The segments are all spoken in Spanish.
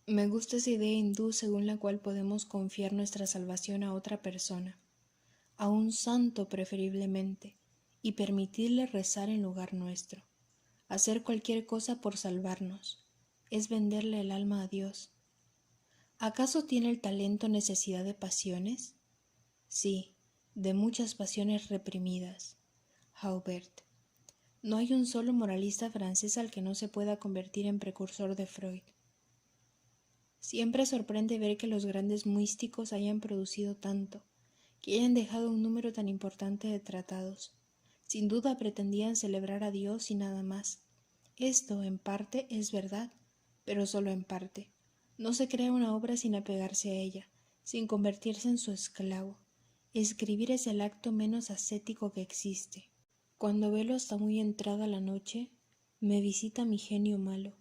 Me gusta esa idea hindú según la cual podemos confiar nuestra salvación a otra persona, a un santo preferiblemente, y permitirle rezar en lugar nuestro. Hacer cualquier cosa por salvarnos es venderle el alma a Dios. ¿Acaso tiene el talento necesidad de pasiones? Sí, de muchas pasiones reprimidas. Haubert. No hay un solo moralista francés al que no se pueda convertir en precursor de Freud. Siempre sorprende ver que los grandes místicos hayan producido tanto, que hayan dejado un número tan importante de tratados. Sin duda pretendían celebrar a Dios y nada más. Esto, en parte, es verdad, pero solo en parte. No se crea una obra sin apegarse a ella, sin convertirse en su esclavo. Escribir es el acto menos ascético que existe. Cuando velo hasta muy entrada la noche, me visita mi genio malo,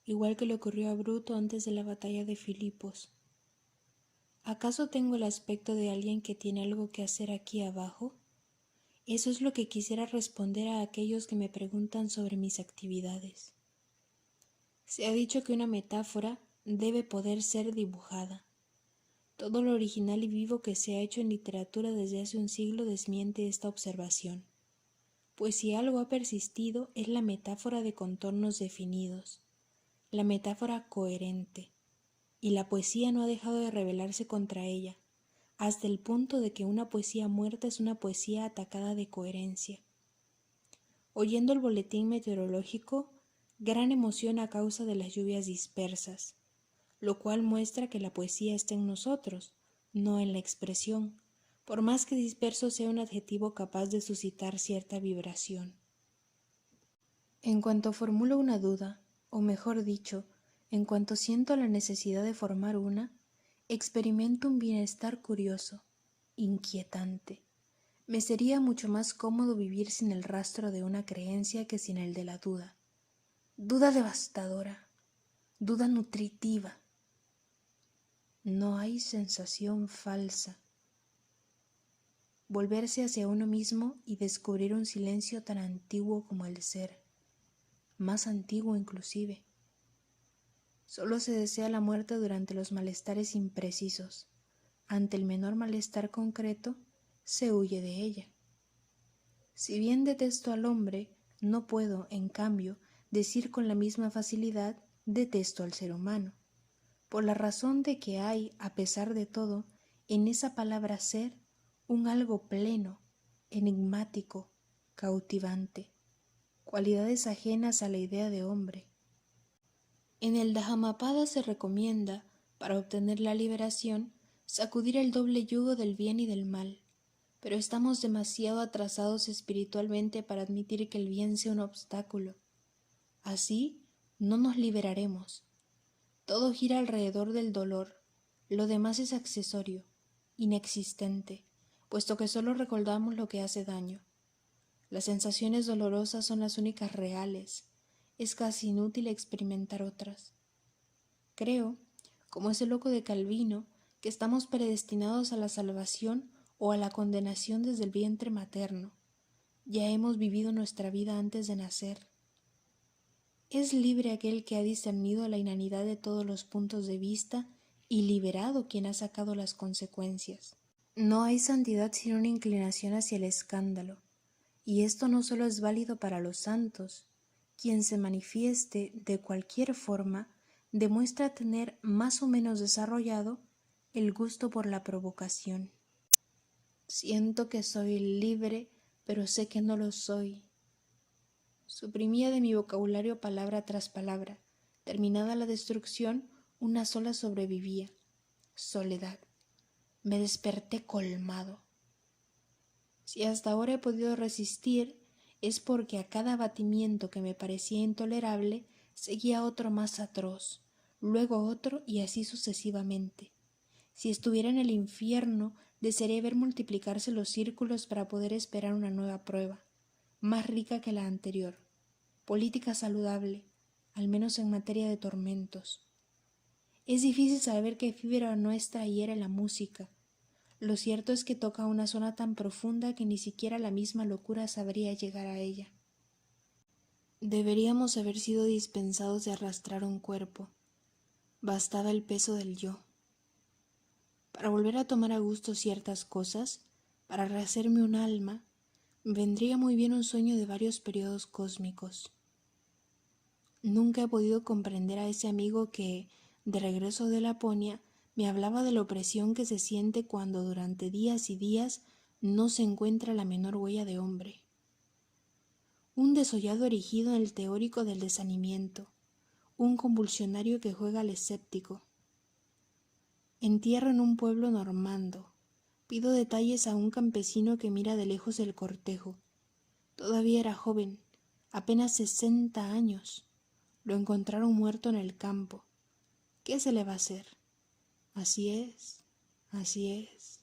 igual que le ocurrió a Bruto antes de la batalla de Filipos. ¿Acaso tengo el aspecto de alguien que tiene algo que hacer aquí abajo? Eso es lo que quisiera responder a aquellos que me preguntan sobre mis actividades. Se ha dicho que una metáfora debe poder ser dibujada. Todo lo original y vivo que se ha hecho en literatura desde hace un siglo desmiente esta observación, pues si algo ha persistido es la metáfora de contornos definidos, la metáfora coherente, y la poesía no ha dejado de rebelarse contra ella, hasta el punto de que una poesía muerta es una poesía atacada de coherencia. Oyendo el boletín meteorológico, gran emoción a causa de las lluvias dispersas, lo cual muestra que la poesía está en nosotros, no en la expresión, por más que disperso sea un adjetivo capaz de suscitar cierta vibración. En cuanto formulo una duda, o mejor dicho, en cuanto siento la necesidad de formar una, experimento un bienestar curioso, inquietante. Me sería mucho más cómodo vivir sin el rastro de una creencia que sin el de la duda. Duda devastadora, duda nutritiva. No hay sensación falsa. Volverse hacia uno mismo y descubrir un silencio tan antiguo como el ser, más antiguo inclusive. Solo se desea la muerte durante los malestares imprecisos. Ante el menor malestar concreto, se huye de ella. Si bien detesto al hombre, no puedo, en cambio, decir con la misma facilidad detesto al ser humano, por la razón de que hay, a pesar de todo, en esa palabra ser, un algo pleno, enigmático, cautivante, cualidades ajenas a la idea de hombre. En el Dhammapada se recomienda, para obtener la liberación, sacudir el doble yugo del bien y del mal, pero estamos demasiado atrasados espiritualmente para admitir que el bien sea un obstáculo. Así, no nos liberaremos. Todo gira alrededor del dolor, lo demás es accesorio, inexistente, puesto que solo recordamos lo que hace daño. Las sensaciones dolorosas son las únicas reales, es casi inútil experimentar otras. Creo, como ese loco de Calvino, que estamos predestinados a la salvación o a la condenación desde el vientre materno. Ya hemos vivido nuestra vida antes de nacer. Es libre aquel que ha discernido la inanidad de todos los puntos de vista y liberado quien ha sacado las consecuencias. No hay santidad sin una inclinación hacia el escándalo, y esto no solo es válido para los santos. Quien se manifieste de cualquier forma demuestra tener más o menos desarrollado el gusto por la provocación. Siento que soy libre, pero sé que no lo soy. Suprimía de mi vocabulario palabra tras palabra. Terminada la destrucción, una sola sobrevivía: soledad. Me desperté colmado. Si hasta ahora he podido resistir, es porque a cada abatimiento que me parecía intolerable seguía otro más atroz, luego otro y así sucesivamente. Si estuviera en el infierno, desearía ver multiplicarse los círculos para poder esperar una nueva prueba, más rica que la anterior, política saludable, al menos en materia de tormentos. Es difícil saber qué fibra nuestra hiere la música. Lo cierto es que toca una zona tan profunda que ni siquiera la misma locura sabría llegar a ella. Deberíamos haber sido dispensados de arrastrar un cuerpo. bastaba el peso del yo. Para volver a tomar a gusto ciertas cosas, para rehacerme un alma, vendría muy bien un sueño de varios periodos cósmicos. Nunca he podido comprender a ese amigo que, de regreso de Laponia, me hablaba de la opresión que se siente cuando durante días y días no se encuentra la menor huella de hombre. Un desollado erigido en el teórico del desanimiento, un convulsionario que juega al escéptico. Entierro en un pueblo normando. Pido detalles a un campesino que mira de lejos el cortejo. Todavía era joven, apenas 60 años. Lo encontraron muerto en el campo. ¿Qué se le va a hacer? Así es, así es,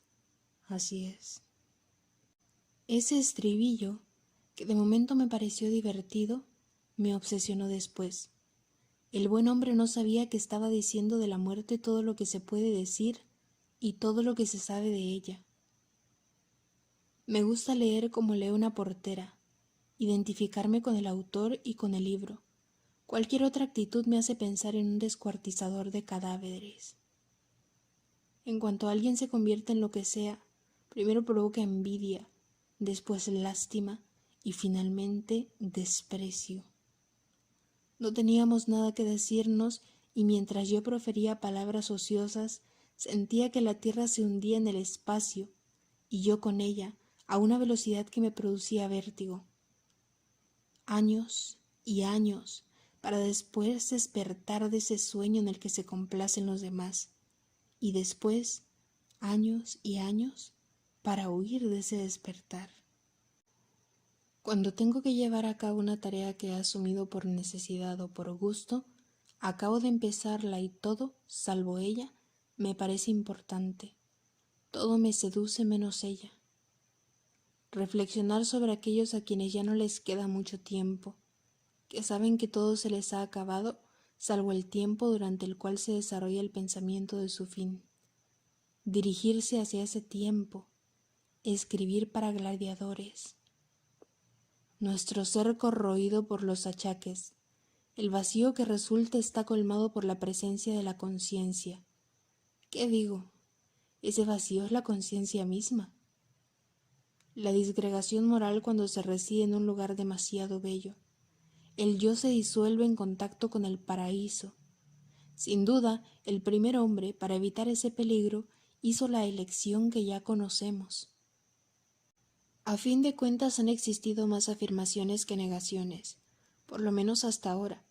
así es. Ese estribillo, que de momento me pareció divertido, me obsesionó después. El buen hombre no sabía que estaba diciendo de la muerte todo lo que se puede decir y todo lo que se sabe de ella. Me gusta leer como lee una portera, identificarme con el autor y con el libro. Cualquier otra actitud me hace pensar en un descuartizador de cadáveres. En cuanto alguien se convierte en lo que sea, primero provoca envidia, después lástima y finalmente desprecio. No teníamos nada que decirnos y mientras yo profería palabras ociosas, sentía que la tierra se hundía en el espacio y yo con ella a una velocidad que me producía vértigo. Años y años para después despertar de ese sueño en el que se complacen los demás y después años y años para huir de ese despertar. Cuando tengo que llevar a cabo una tarea que he asumido por necesidad o por gusto, acabo de empezarla y todo, salvo ella, me parece importante. Todo me seduce menos ella. Reflexionar sobre aquellos a quienes ya no les queda mucho tiempo, que saben que todo se les ha acabado, salvo el tiempo durante el cual se desarrolla el pensamiento de su fin. Dirigirse hacia ese tiempo, escribir para gladiadores. Nuestro ser corroído por los achaques, el vacío que resulta está colmado por la presencia de la conciencia. ¿Qué digo? Ese vacío es la conciencia misma. La disgregación moral cuando se reside en un lugar demasiado bello. El yo se disuelve en contacto con el paraíso. Sin duda, el primer hombre, para evitar ese peligro, hizo la elección que ya conocemos. A fin de cuentas han existido más afirmaciones que negaciones, por lo menos hasta ahora.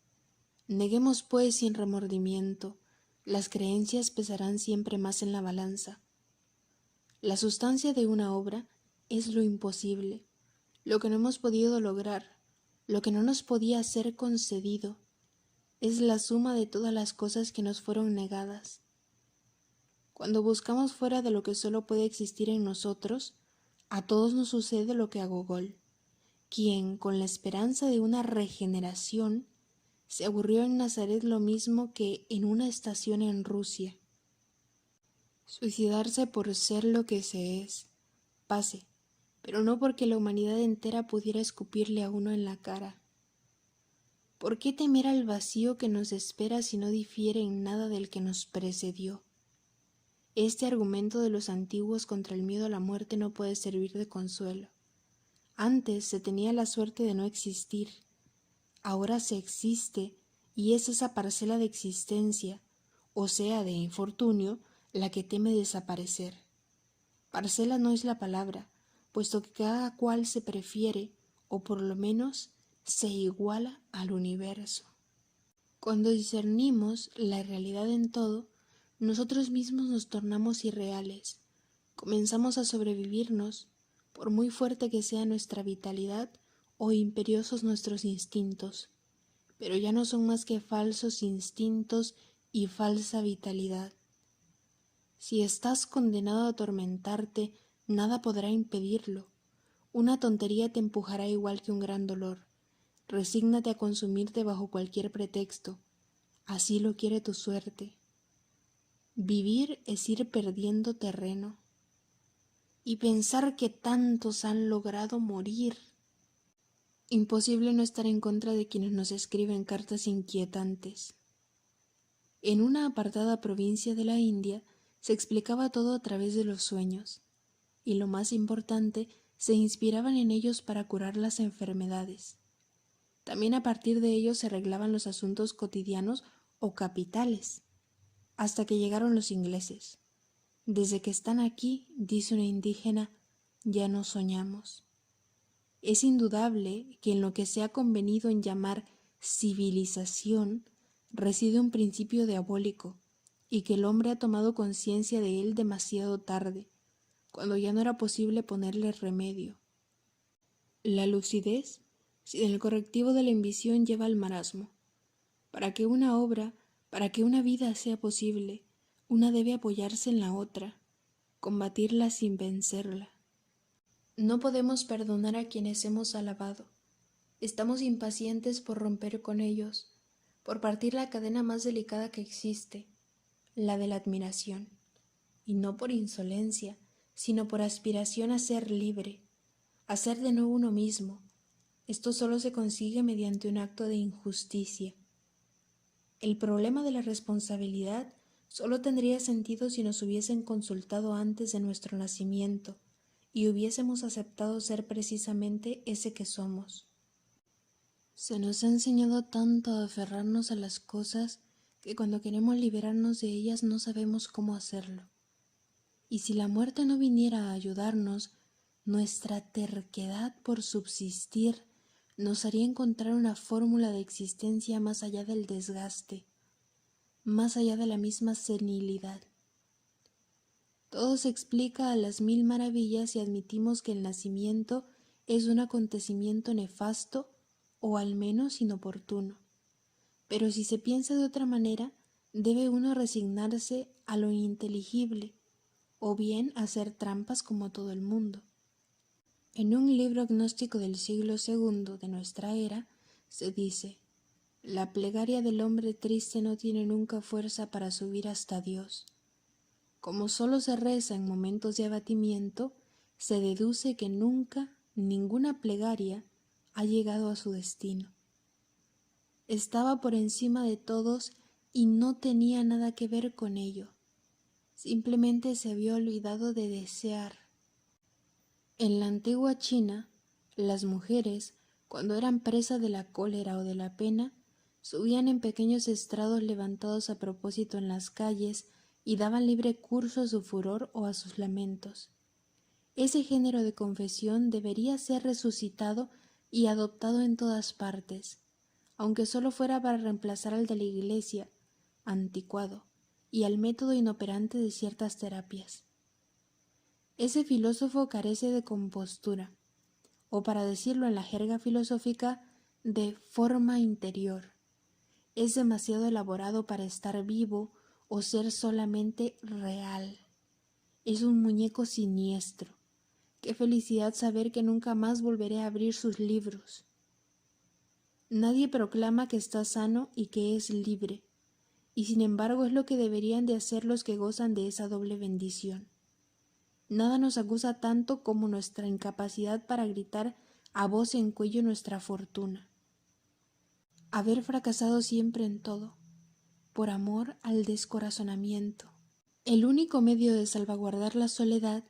Neguemos pues sin remordimiento, las creencias pesarán siempre más en la balanza. La sustancia de una obra es lo imposible, lo que no hemos podido lograr, lo que no nos podía ser concedido, es la suma de todas las cosas que nos fueron negadas. Cuando buscamos fuera de lo que solo puede existir en nosotros, a todos nos sucede lo que a Gogol, quien, con la esperanza de una regeneración, se aburrió en Nazaret lo mismo que en una estación en Rusia. Suicidarse por ser lo que se es, pase, pero no porque la humanidad entera pudiera escupirle a uno en la cara. ¿Por qué temer al vacío que nos espera si no difiere en nada del que nos precedió? Este argumento de los antiguos contra el miedo a la muerte no puede servir de consuelo. Antes se tenía la suerte de no existir, ahora se existe y es esa parcela de existencia, o sea, de infortunio, la que teme desaparecer. Parcela no es la palabra, puesto que cada cual se prefiere, o por lo menos se iguala al universo. Cuando discernimos la realidad en todo, nosotros mismos nos tornamos irreales, comenzamos a sobrevivirnos, por muy fuerte que sea nuestra vitalidad o imperiosos nuestros instintos, pero ya no son más que falsos instintos y falsa vitalidad. Si estás condenado a atormentarte, nada podrá impedirlo. Una tontería te empujará igual que un gran dolor. Resígnate a consumirte bajo cualquier pretexto. Así lo quiere tu suerte. Vivir es ir perdiendo terreno. Y pensar que tantos han logrado morir. Imposible no estar en contra de quienes nos escriben cartas inquietantes. En una apartada provincia de la India se explicaba todo a través de los sueños, y lo más importante, se inspiraban en ellos para curar las enfermedades. También a partir de ellos se arreglaban los asuntos cotidianos o capitales, hasta que llegaron los ingleses. Desde que están aquí, dice una indígena, ya no soñamos. Es indudable que en lo que se ha convenido en llamar civilización reside un principio diabólico, y que el hombre ha tomado conciencia de él demasiado tarde, cuando ya no era posible ponerle remedio. La lucidez, sin el correctivo de la ambición, lleva al marasmo. Para que una obra, para que una vida sea posible, una debe apoyarse en la otra, combatirla sin vencerla. No podemos perdonar a quienes hemos alabado. Estamos impacientes por romper con ellos, por partir la cadena más delicada que existe, la de la admiración, y no por insolencia, sino por aspiración a ser libre, a ser de nuevo uno mismo. Esto solo se consigue mediante un acto de injusticia. El problema de la responsabilidad solo tendría sentido si nos hubiesen consultado antes de nuestro nacimiento y hubiésemos aceptado ser precisamente ese que somos. Se nos ha enseñado tanto a aferrarnos a las cosas que cuando queremos liberarnos de ellas no sabemos cómo hacerlo. Y si la muerte no viniera a ayudarnos, nuestra terquedad por subsistir nos haría encontrar una fórmula de existencia más allá del desgaste, más allá de la misma senilidad. Todo se explica a las mil maravillas y admitimos que el nacimiento es un acontecimiento nefasto o al menos inoportuno. Pero si se piensa de otra manera, debe uno resignarse a lo ininteligible o bien hacer trampas como todo el mundo. En un libro gnóstico del siglo II de nuestra era se dice: la plegaria del hombre triste no tiene nunca fuerza para subir hasta Dios. Como solo se reza en momentos de abatimiento, se deduce que nunca ninguna plegaria ha llegado a su destino. Estaba por encima de todos y no tenía nada que ver con ello. Simplemente se había olvidado de desear. En la antigua China, las mujeres, cuando eran presa de la cólera o de la pena, subían en pequeños estrados levantados a propósito en las calles y daban libre curso a su furor o a sus lamentos. Ese género de confesión debería ser resucitado y adoptado en todas partes, aunque solo fuera para reemplazar al de la Iglesia, anticuado, y al método inoperante de ciertas terapias. Ese filósofo carece de compostura, o para decirlo en la jerga filosófica, de forma interior. Es demasiado elaborado para estar vivo o ser solamente real. Es un muñeco siniestro. Qué felicidad saber que nunca más volveré a abrir sus libros. Nadie proclama que está sano y que es libre, y sin embargo es lo que deberían de hacer los que gozan de esa doble bendición. Nada nos acusa tanto como nuestra incapacidad para gritar a voz en cuello nuestra fortuna. Haber fracasado siempre en todo, por amor al descorazonamiento. El único medio de salvaguardar la soledad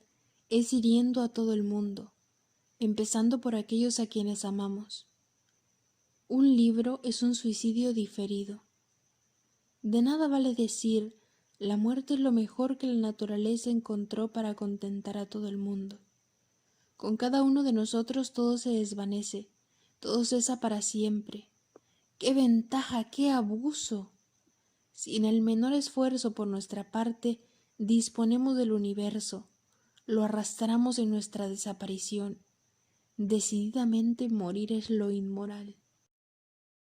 es hiriendo a todo el mundo, empezando por aquellos a quienes amamos. Un libro es un suicidio diferido. De nada vale decir: la muerte es lo mejor que la naturaleza encontró para contentar a todo el mundo. Con cada uno de nosotros todo se desvanece, todo cesa para siempre. ¡Qué ventaja, qué abuso! Sin el menor esfuerzo por nuestra parte, disponemos del universo, lo arrastramos en nuestra desaparición. Decididamente morir es lo inmoral.